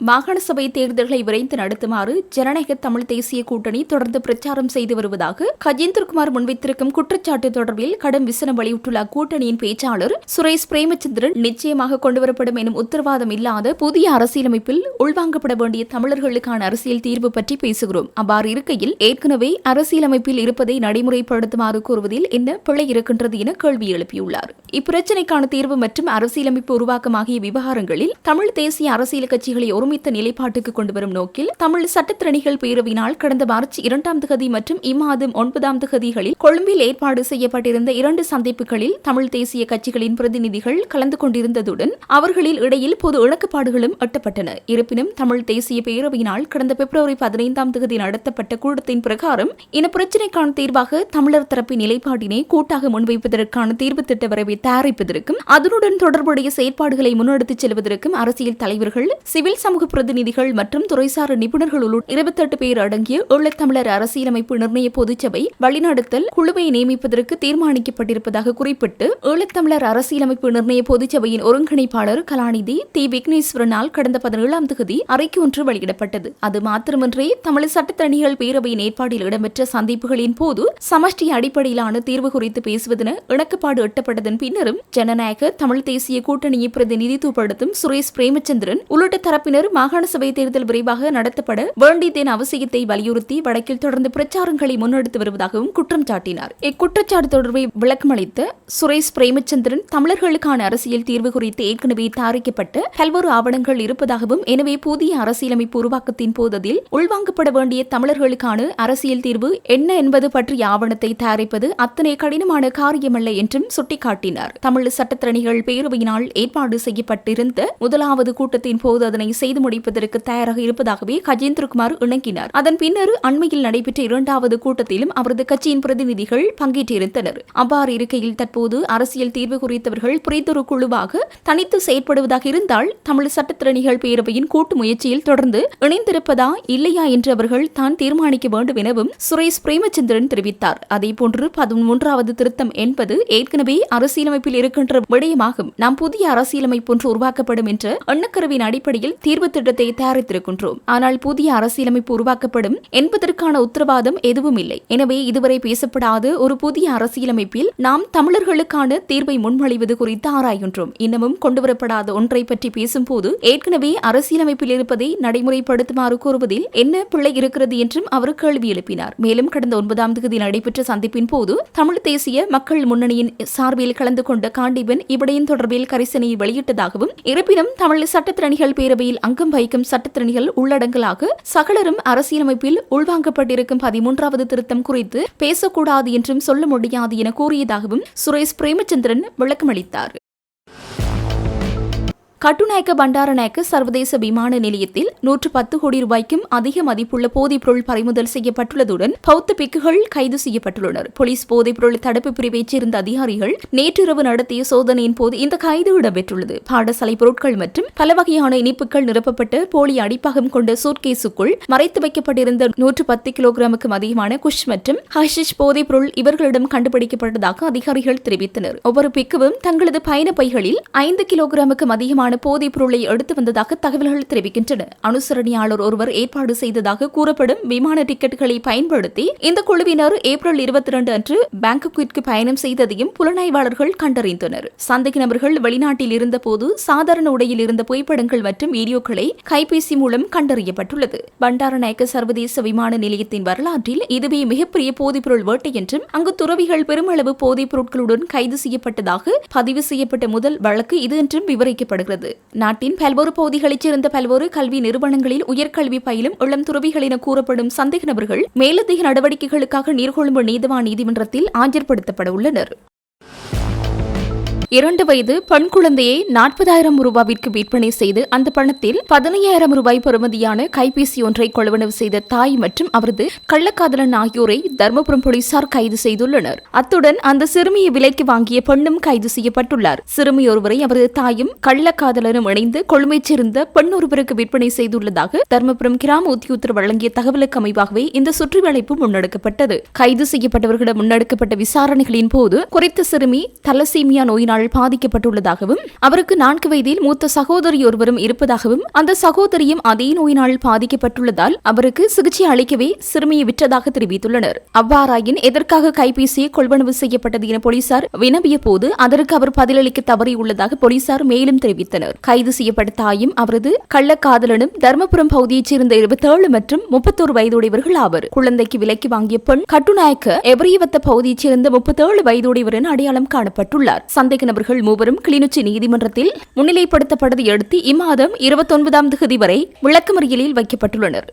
மாகாண சபை தேர்தல்களை விரைந்து நடத்துமாறு ஜனநாயக தமிழ் தேசிய கூட்டணி தொடர்ந்து பிரச்சாரம் செய்து வருவதாக கஜேந்திரகுமார் முன்வைத்திருக்கும் குற்றச்சாட்டு தொடர்பில் கடும் விசனம் வெளியிட்டுள்ள அக்கூட்டணியின் பேச்சாளர் சுரேஷ் பிரேமச்சந்திரன், நிச்சயமாக கொண்டுவரப்படும் எனும் உத்தரவாதம் இல்லாத புதிய அரசியலமைப்பில் உள்வாங்கப்பட வேண்டிய தமிழர்களுக்கான அரசியல் தீர்வு பற்றி பேசுகிறோம். அவ்வாறு இருக்கையில் ஏற்கனவே அரசியலமைப்பில் இருப்பதை நடைமுறைப்படுத்துமாறு கூறுவதில் என்ன பிழை இருக்கின்றது என கேள்வி எழுப்பியுள்ளார். இப்பிரச்சினைக்கான தீர்வு மற்றும் அரசியலமைப்பு உருவாக்கம் ஆகிய விவகாரங்களில் தமிழ் தேசிய அரசியல் கட்சிகளை ஒருமித்த நிலைப்பாட்டுக்கு கொண்டுவரும் நோக்கில் தமிழ் சட்டத்திறனிகள் பேரவையினால் கடந்த மார்ச் 2ஆம் தேதி மற்றும் இம்மாதம் 9ஆம் தேதிகளில் கொழும்பில் ஏற்பாடு செய்யப்பட்டிருந்த 2 சந்திப்புகளில் தமிழ் தேசிய கட்சிகளின் பிரதிநிதிகள் கலந்து கொண்டிருந்ததுடன் அவர்களில் இடையில் பொது இணக்கப்பாடுகளும் எட்டப்பட்டன. இருப்பினும் தமிழ் தேசிய பேரவையினால் கடந்த பிப்ரவரி 15ஆம் தேதி நடத்தப்பட்ட கூட்டத்தின் பிரகாரம் இனப்பிரச்சினைக்கான தீர்வாக தமிழர் தரப்பின் நிலைப்பாட்டினை கூட்டாக முன்வைப்பதற்கான தீர்வு திட்ட வரைவை தயாரிப்பதற்கும் அதனுடன் தொடர்புடைய செயற்பாடுகளை முன்னெடுத்துச் செல்வதற்கும் அரசியல் தலைவர்கள், சிவில் சமூக பிரதிநிதிகள் மற்றும் துறைசார் நிபுணர்கள் உள்பட 28 பேர் அடங்கிய ஈழத்தமிழர் அரசியலமைப்பு நிர்ணய பொதுச்சபை வழிநடத்தல் குழுவை நியமிப்பதற்கு தீர்மானிக்கப்பட்டிருப்பதாக குறிப்பிட்டு ஈழத்தமிழர் அரசியலமைப்பு நிர்ணய பொதுச்சபையின் ஒருங்கிணைப்பாளர் கலாநிதி தி. விக்னேஸ்வரனால் கடந்த 17ஆம் தேதி அறிக்கை ஒன்று வெளியிடப்பட்டது. அது மாத்திரமின்றி தமிழ் சட்டத்தரணிகள் பேரவையின் ஏற்பாட்டில் இடம்பெற்ற சந்திப்புகளின் போது சமஷ்டி அடிப்படையிலான தீர்வு குறித்து பேசுவதென இணக்கப்பாடு எட்டப்பட்டதன் பின்னரும் ஜனநாயக தமிழ் தேசிய கூட்டணியை பிரதிநிதித்துவப்படுத்தும் சுரேஷ் பிரேமச்சந்திரன் உள்ளிட்ட தரப்பினர் மாகாண சபை தேர்தல் விரைவாக நடத்தப்பட வேண்டியதன் அவசியத்தை வலியுறுத்தி வடக்கில் தொடர்ந்து பிரச்சாரங்களை முன்னெடுத்து வருவதாகவும் குற்றம் சாட்டினார். இக்குற்றச்சாட்டு தொடர்பை விளக்கமளித்த சுரேஷ் பிரேமச்சந்திரன், தமிழர்களுக்கான அரசியல் தீர்வு குறித்து ஏற்கனவே தயாரிக்கப்பட்ட பல்வேறு ஆவணங்கள் இருப்பதாகவும், எனவே புதிய அரசியலமைப்பு உருவாக்கத்தின் போதில் உள்வாங்கப்பட வேண்டிய தமிழர்களுக்கான அரசியல் தீர்வு என்ன என்பது பற்றிய ஆவணத்தை தயாரிப்பது அத்தனை கடினமான காரியமல்ல என்றும் சுட்டிக்காட்டினார். தமிழ் சட்டத்திறனிகள் பேரவையினால் ஏற்பாடு செய்யப்பட்டிருந்த முதலாவது கூட்டத்தின் போது அதனை செய்து முடிப்பதற்கு தயாராக இருப்பதாகவே கஜேந்திரகுமார் இணங்கினார். அதன் பின்னர் அண்மையில் நடைபெற்ற 2வது கூட்டத்திலும் அவரது கட்சியின் பிரதிநிதிகள் பங்கேற்றிருந்தனர். அவ்வாறு இருக்கையில் தற்போது அரசியல் தீர்வு குறித்தவர்கள் புரிதொரு குழுவாக தனித்து செயற்படுவதாக இருந்தால் தமிழ் சட்டத்திறனிகள் பேரவையின் கூட்டு முயற்சியில் தொடர்ந்து இணைந்திருப்பதா இல்லையா என்று அவர்கள் தான் தீர்மானிக்க வேண்டும் எனவும் சுரேஷ் பிரேமச்சந்திரன் தெரிவித்தார். அதேபோன்று 13வது திருத்தம் என்பது ஏற்கனவே அரசியலமைப்பில் இருக்கின்ற விடயமாகும். நாம் புதிய அரசியலமைப்பு ஒன்று உருவாக்கப்படும் என்ற எண்ணக்கருவின் அடிப்படையில் தீர்வு திட்டத்தை தயாரித்திருக்கின்றோம். ஆனால் புதிய அரசியலமைப்பு உருவாக்கப்படும் என்பதற்கான உத்தரவாதம் எதுவும் இல்லை. எனவே இதுவரை பேசப்படாத ஒரு புதிய அரசியலமைப்பில் நாம் தமிழர்களுக்கான தீர்வை முன்மொழிவது குறித்து ஆராய்கின்றோம். இன்னமும் கொண்டுவரப்படாத ஒன்றை பற்றி பேசும்போது ஏற்கனவே அரசியலமைப்பில் இருப்பதை நடைமுறைப்படுத்துமாறு கூறுவதில் என்ன பிழை இருக்கிறது என்றும் அவர் கேள்வி எழுப்பினார். மேலும் கடந்த 9ஆம் தேதி நடைபெற்ற சந்திப்பின் போது தமிழ் தேசிய மக்கள் முன்னணியின் சார்பில் கலந்து கொண்ட காண்டீபன் இவ்விடயம் தொடர்பில் கரிசனையை வெளியிட்டதாகவும், இருப்பினும் தமிழ் சட்டத்திறனிகள் பேரவையில் அங்கம் வகிக்கும் சட்டத்திறனிகள் உள்ளடங்கலாக சகலரும் அரசியலமைப்பில் உள்வாங்கப்பட்டிருக்கும் 13வது திருத்தம் குறித்து பேசக்கூடாது என்றும் சொல்ல முடியாது என கூறியதாகவும் சுரேஷ் பிரேமச்சந்திரன் விளக்கமளித்தார். கட்டுநாயக்க பண்டாரநாயக்க சர்வதேச விமான நிலையத்தில் 110 கோடி ரூபாய்க்கும் அதிக மதிப்புள்ள போதைப்பொருள் பறிமுதல் செய்யப்பட்டுள்ளதுடன் பௌத்த பிக்குகள் கைது செய்யப்பட்டுள்ளனர். போலீஸ் போதைப்பொருள் தடுப்பு பிரிவைச் சேர்ந்த அதிகாரிகள் நேற்றிரவு நடத்திய சோதனையின் போது இந்த கைது இடம்பெற்றுள்ளது. பாடசாலை பொருட்கள் மற்றும் பல வகையான இனிப்புகள் நிரப்பப்பட்ட போலி அடிப்பாகம் கொண்ட சூட்கேஸுக்குள் மறைத்து வைக்கப்பட்டிருந்த 110 கிலோகிராமுக்கும் அதிகமான குஷ் மற்றும் ஹஷிஷ் போதைப்பொருள் இவர்களிடம் கண்டுபிடிக்கப்பட்டதாக அதிகாரிகள் தெரிவித்தனர். ஒவ்வொரு பிக்குவும் தங்களது பயண பைகளில் 5 கிலோகிராமுக்கும் அதிகமான வகையான போதைப் பொருளை எடுத்து வந்ததாக தகவல்கள் தெரிவிக்கின்றன. அனுசரணையாளர் ஒருவர் ஏற்பாடு செய்ததாக கூறப்படும் விமான டிக்கெட்டுகளை பயன்படுத்தி இந்த குழுவினர் ஏப்ரல் 22 அன்று பாங்காக்கிற்கு பயணம் செய்ததையும் புலனாய்வாளர்கள் கண்டறிந்தனர். சந்தேக நபர்கள் வெளிநாட்டில் இருந்தபோது சாதாரண உடையில் இருந்த புகைப்படங்கள் மற்றும் வீடியோக்களை கைபேசி மூலம் கண்டறியப்பட்டுள்ளது. பண்டாரநாயக்க சர்வதேச விமான நிலையத்தின் வரலாற்றில் இதுவே மிகப்பெரிய போதைப்பொருள் வேட்டை என்றும் அங்கு துறவிகள் பெருமளவு போதைப் பொருட்களுடன் கைது செய்யப்பட்டதாக பதிவு செய்யப்பட்ட முதல் வழக்கு இது என்றும் விவரிக்கப்படுகிறது. நாட்டின் பல்வேறு பகுதிகளைச் சேர்ந்த பல்வேறு கல்வி நிறுவனங்களில் உயர்கல்வி பயிலும் இளம் துறவிகள் என கூறப்படும் சந்தேக நபர்கள் மேலதிக நடவடிக்கைகளுக்காக நீர்கொழும்பு நீதிவான் நீதிமன்றத்தில் ஆஜர்படுத்தப்பட உள்ளனர். 2 வயது பெண் குழந்தையை 40,000 ரூபாவிற்கு விற்பனை செய்து அந்த பணத்தில் 15,000 ரூபாய் பெறுமதியான கைபேசி ஒன்றை கொள்வனவு செய்த தாய் மற்றும் அவரது கள்ளக்காதலன் ஆகியோரை தர்மபுரம் போலீசார் கைது செய்துள்ளனர். அத்துடன் அந்த சிறுமியை விலைக்கு வாங்கிய பெண்ணும் கைது செய்யப்பட்டுள்ளார். சிறுமி ஒருவரை அவரது தாயும் கள்ளக்காதலனும் இணைந்து கொழும்பைச் சேர்ந்த பெண் ஒருவருக்கு விற்பனை செய்துள்ளதாக தர்மபுரம் கிராம உத்தியோகத்தர் வழங்கிய தகவலுக்கு அமைவாகவே இந்த சுற்றிவளைப்பு முன்னெடுக்கப்பட்டது. கைது செய்யப்பட்டவர்களிடம் முன்னெடுக்கப்பட்ட விசாரணைகளின் போது குறித்த சிறுமி தலசீமியா நோயினால் பாதிக்கப்பட்டுள்ளதாகவும் அவருக்கு 4 வயதில் மூத்த சகோதரி ஒருவரும் இருப்பதாகவும் அந்த சகோதரியும் அதே நோயினால் பாதிக்கப்பட்டுள்ளதால் அவருக்கு சிகிச்சை அளிக்கவே சிறுமியை விற்றதாக தெரிவித்துள்ளனர். அவ்வாறாயின் எதற்காக கைபேசியை கொள்வனவு செய்யப்பட்டது என போலீசார் வினவிய போது அதற்கு அவர் பதிலளிக்க தவறியுள்ளதாக போலீசார் மேலும் தெரிவித்தனர். கைது செய்யப்பட்ட தாயும் அவரது கள்ளக்காதலனும் தர்மபுரம் பகுதியைச் சேர்ந்த 27 மற்றும் 31 வயதுடையவர்கள் ஆவர். குழந்தைக்கு விலைக்கு வாங்கிய பெண் கட்டுநாயக்க எவரியவத்த பகுதியைச் சேர்ந்த 37 வயதுடையவர் என அடையாளம் காணப்பட்டுள்ளார். சந்தேக நபர்கள் மூவரும் கிளிநொச்சி நீதிமன்றத்தில் முன்னிலைப்படுத்தப்பட்டதை அடுத்து இம்மாதம் 29ஆம் தேதி வரை விளக்கமறியலில் வைக்கப்பட்டுள்ளனர்.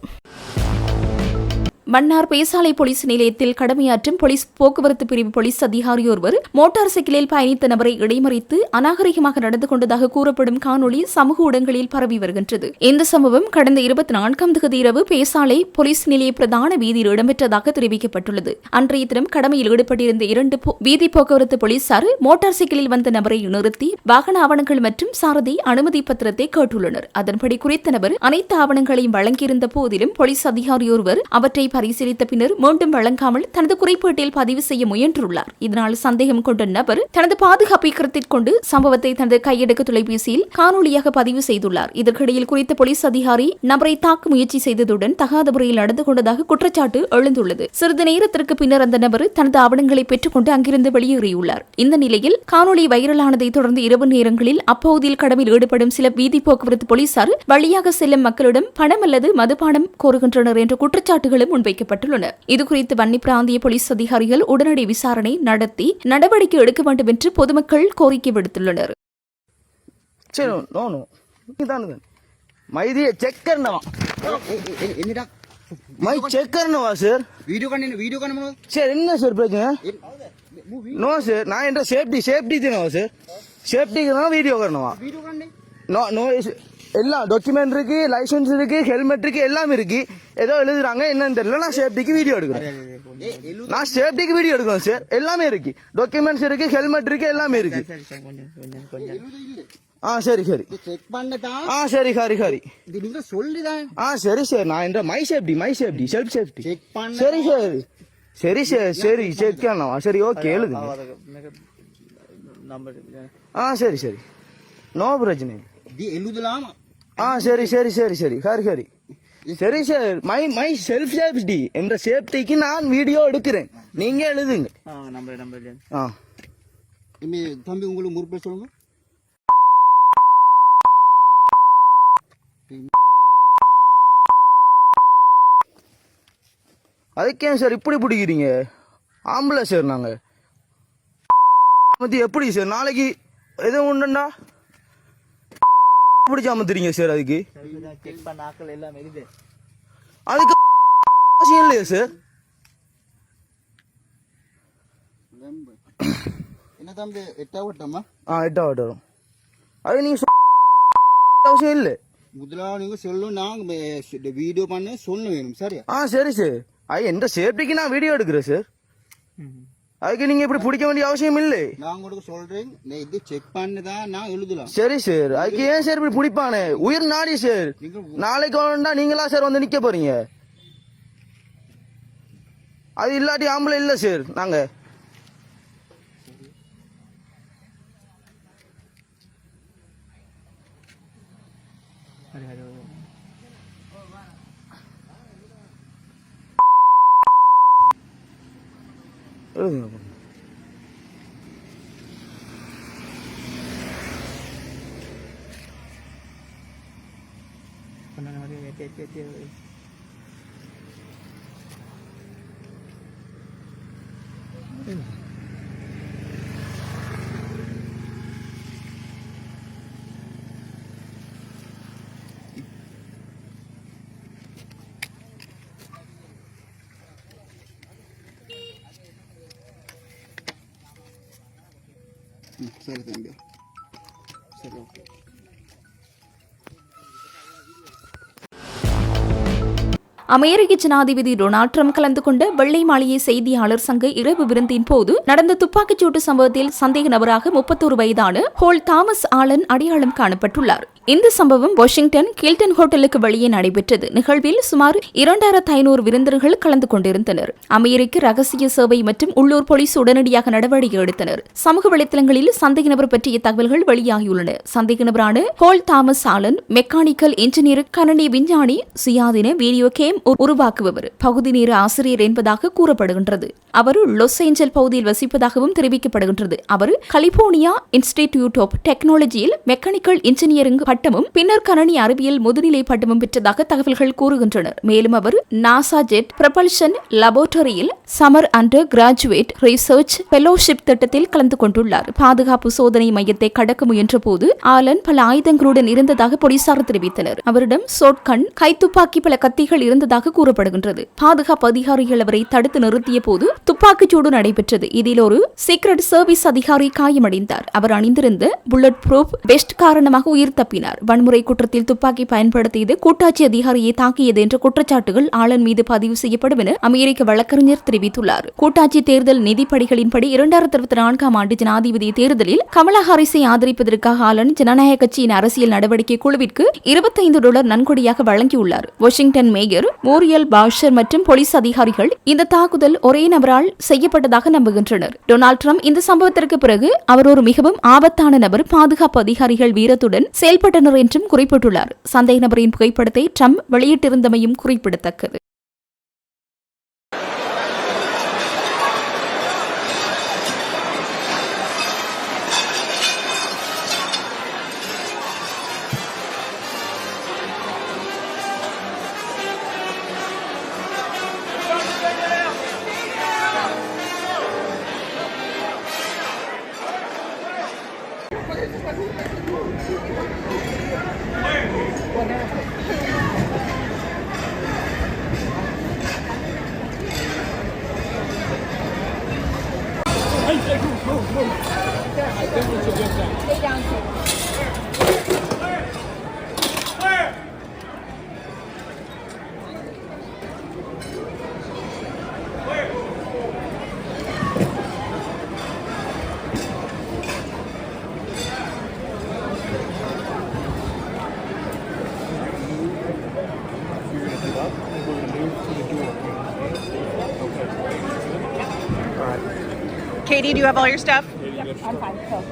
மன்னார் பேசாலை போலீஸ் நிலையத்தில் கடமையாற்றும் போலீஸ் போக்குவரத்து பிரிவு போலீஸ் அதிகாரி ஒருவர் மோட்டார் சைக்கிளில் பயணித்த நபரை இடைமறித்து அநாகரிகமாக நடந்து கொண்டதாக கூறப்படும் காணொலி சமூக ஊடகங்களில் பரவி வருகின்றது. இந்த சம்பவம் கடந்த 24ஆம் தேதி இரவு பேசாலை போலீஸ் நிலைய பிரதான வீதியில் இடம்பெற்றதாக தெரிவிக்கப்பட்டுள்ளது. அன்றைய தினம் கடமையில் ஈடுபட்டிருந்த 2 வீதி போக்குவரத்து போலீசார் மோட்டார் சைக்கிளில் வந்த நபரை நிறுத்தி வாகன ஆவணங்கள் மற்றும் சாரதி அனுமதி பத்திரத்தை கேட்டுள்ளனர். அதன்படி குறித்த நபர் அனைத்து ஆவணங்களையும் வழங்கியிருந்த போதிலும் போலீஸ் அதிகாரி ஒருவர் அவற்றை பரிசீலித்த பின்னர் மீண்டும் வழங்காமல் தனது குறிப்பேட்டில் பதிவு செய்ய முயன்றுள்ளார். இதனால் சந்தேகம் கொண்ட நபர் தனது பாதுகாப்பை கருத்தில் கொண்டு சம்பவத்தை தனது கையடக்க தொலைபேசியில் காணொலியாக பதிவு செய்துள்ளார். இதற்கிடையில் குறித்த போலீஸ் அதிகாரி நபரை தாக்க முயற்சி செய்ததுடன் தகாத முறையில் நடந்து கொண்டதாக குற்றச்சாட்டு எழுந்துள்ளது. சிறிது நேரத்திற்கு பின்னர் அந்த நபர் தனது ஆவணங்களை பெற்றுக்கொண்டு அங்கிருந்து வெளியேறியுள்ளார். இந்த நிலையில் காணொலி வைரலானதை தொடர்ந்து இரவு நேரங்களில் அப்பகுதியில் கடமையில் ஈடுபடும் சில வீதி போக்குவரத்து போலீசார் வழியாக செல்லும் மக்களிடம் பணம் அல்லது மதுபானம் கோருகின்றனர் என்ற குற்றச்சாட்டுகளும் முன்வைக்கப்பட்டுள்ளன. இதுகுறித்து வன்னி பிராந்திய போலீஸ் அதிகாரிகள் உடனடி விசாரணை நடத்தி நடவடிக்கை எடுக்க வேண்டும் என்று பொதுமக்கள் கோரிக்கை விடுத்துள்ளனர். எல்லாம் டாக்குமெண்ட் இருக்கு, லைசன்ஸ் இருக்கு, ஹெல்மெட் இருக்கு, எல்லாம் இருக்கு. ஏதோ எழுதுறாங்க என்னன்னு தெரியல. நான் சேஃப்டிக்கு வீடியோ எடுக்கிறேன் சார். எல்லாமே இருக்கு, டாக்குமெண்ட்ஸ் இருக்கு, ஹெல்மெட் இருக்கு, எல்லாமே இருக்கு. சரி சரி சரி ஹரி ஹரி சரி சார். நான் என்ற மை சேஃப்டி செல்ஃப் சேஃப்டி. சரி சரி சரி சரி சரி செக் பண்ணவா? சரி ஓகே எழுதுங்க. சரி சரி நோ பிரச்சனை. சரி சரி சரி சரி ஹரி ஹரி சரி சார். மை செல்ஃப் சேஃப்டி என்ற சேஃப்டிக்கு நான் வீடியோ எடுக்கிறேன். நீங்க எழுதுங்க. தம்பி உங்களுக்கு முறுப்பேர் சொல்லுங்க. அதுக்கே சார் இப்படி பிடிக்கிறீங்க? ஆம்பளை சார் நாங்க. எப்படி சார் நாளைக்கு எதுவும் உண்டுண்டா பிடிச்சி அமர்த்துறீங்க சார்? அதுக்கு அதுக்கு அவசியம் இல்லையா சார்? என்ன தம்பி 8 வட்டமா? 8 வட்டம். அது நீங்க அவசியம் இல்லை. முதலாவது நீங்க சொல்லணும், நாங்க வீடியோ பண்ண சொல்ல வேணும். சரியா? சரி சார். எந்த சேஃப்டிக்கு நான் வீடியோ எடுக்கிறேன் சார். அதுக்கு நீங்க இப்படி பிடிக்க வேண்டிய அவசியம் இல்லை. நான் உங்களுக்கு சொல்றேன், இது செக் பண்ணிதான் நான் எழுதலாம். சரி சார். அதுக்கு ஏன் சார் இப்படி பிடிப்பானே? உயிர் நாடி சார். நாளைக்கு வேணும்னா நீங்களா சார் வந்து நிக்க போறீங்க? அது இல்லாட்டி ஆம்பளை இல்லை சார் நாங்க. எழுதுங்க. சரி தம்பி சரி ஓகே. அமெரிக்க ஜனாதிபதி டொனால்ட் ட்ரம்ப் கலந்து கொண்ட வெள்ளை மாளிகை செய்தியாளர் சங்க இரவு விருந்தின் போது நடந்த துப்பாக்கிச்சூட்டு சம்பவத்தில் சந்தேக நபராக 31 வயதான ஹோல் தாமஸ் ஆலன் அடையாளம் காணப்பட்டுள்ளார். இந்த சம்பவம் வாஷிங்டன் கில்டன் ஹோட்டலுக்கு வெளியே நடைபெற்றது. நிகழ்வில் சுமார் 2500 விருந்தினர்கள் கலந்து கொண்டிருந்தனர். அமெரிக்க ரகசிய சேவை மற்றும் உள்ளூர் போலீஸ் உடனடியாக நடவடிக்கை எடுத்தனர். சமூக வலைதளங்களில் சந்தேக நபர் பற்றிய தகவல்கள் வெளியாகியுள்ளன. சந்தேக நபரான ஹோல் தாமஸ் ஆலன் மெக்கானிக்கல் இன்ஜினியர், கணனி விஞ்ஞானி, சுயாதீன வீடியோ கேம் உருவாக்குபவர், பகுதி நேர ஆசிரியர் என்பதாக கூறப்படுகின்றது. அவர் லாஸ் ஏஞ்சல் பகுதியில் வசிப்பதாகவும் தெரிவிக்கப்படுகின்றது. அவர் கலிபோர்னியா இன்ஸ்டிடியூட் ஆஃப் டெக்னாலஜியில் மெக்கானிக்கல் இன்ஜினியரிங் பட்டமும் பின்னர் கணனி அறிவியல் முதுநிலை பட்டமும் பெற்றதாக தகவல்கள் கூறுகின்றன. மேலும் அவர் நாசா ஜெட் ப்ரொபல்ஷன் லேபரட்டரியில் சமர் அண்டர் கிராஜுவேட் ரிசர்ச் ஃபெலோஷிப் திட்டத்தில் கலந்து கொண்டுள்ளார். பாதுகாப்பு சோதனை மையத்தை கடக்க முயன்ற போது ஆலன் பல ஆயுதங்களுடன் இருந்ததாக போலீசார் தெரிவித்தனர். அவரிடம் ஷாட்கன், கைத்துப்பாக்கி, பல கத்திகள் இருந்ததாக கூறப்படுகின்றது. பாதுகாப்பு அதிகாரிகள் அவரை தடுத்து நிறுத்திய போது துப்பாக்கிச்சூடு நடைபெற்றது. இதில் ஒரு சீக்ரெட் சர்வீஸ் அதிகாரி காயமடைந்தார். அவர் அணிந்திருந்த புல்லட் ப்ரூஃப் வெஸ்ட் காரணமாக உயிர் தப்பினார். வன்முறை குற்றத்தில் துப்பாக்கி பயன்படுத்தியது கூட்டாட்சி அதிகாரியை தாக்கியது என்ற குற்றச்சாட்டுகள் ஆலன் மீது பதிவு செய்யப்படும் என அமெரிக்க வழக்கறிஞர் தெரிவித்துள்ளார். கூட்டாட்சி தேர்தல் நிதிப்படிகளின்படி 2024ஆம் ஆண்டு ஜனாதிபதி தேர்தலில் கமலா ஹாரிஸை ஆதரிப்பதற்காக ஆலன் ஜனநாயக கட்சியின் அரசியல் நடவடிக்கை குழுவிற்கு $25 நன்கொடையாக வழங்கியுள்ளார். வாஷிங்டன் மேயர் மூரியல் பாஷர் மற்றும் போலீஸ் அதிகாரிகள் இந்த தாக்குதல் ஒரே நபரால் செய்யப்பட்டதாக நம்புகின்றனர். டொனால்ட் ட்ரம்ப் இந்த சம்பவத்திற்கு பிறகு அவர் ஒரு மிகவும் ஆபத்தான நபர், பாதுகாப்பு அதிகாரிகள் வீரத்துடன் செயல்பட்டனர் என்றும் குறிப்பிட்டுள்ளார். சந்தேக நபரின் புகைப்படத்தை ட்ரம்ப் வெளியிட்டிருந்தமையும் குறிப்பிடத்தக்கது. Katie, do you have all your stuff? I'm fine. So.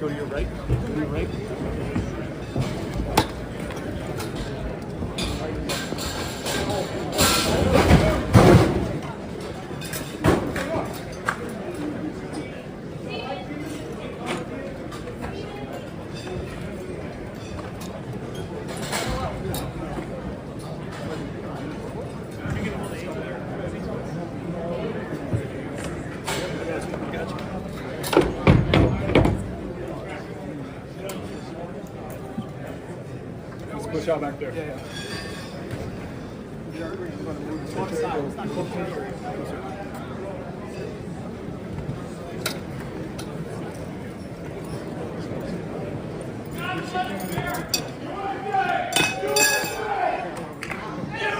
Go to your right. Go to your right. Push out back there. Yeah. Security.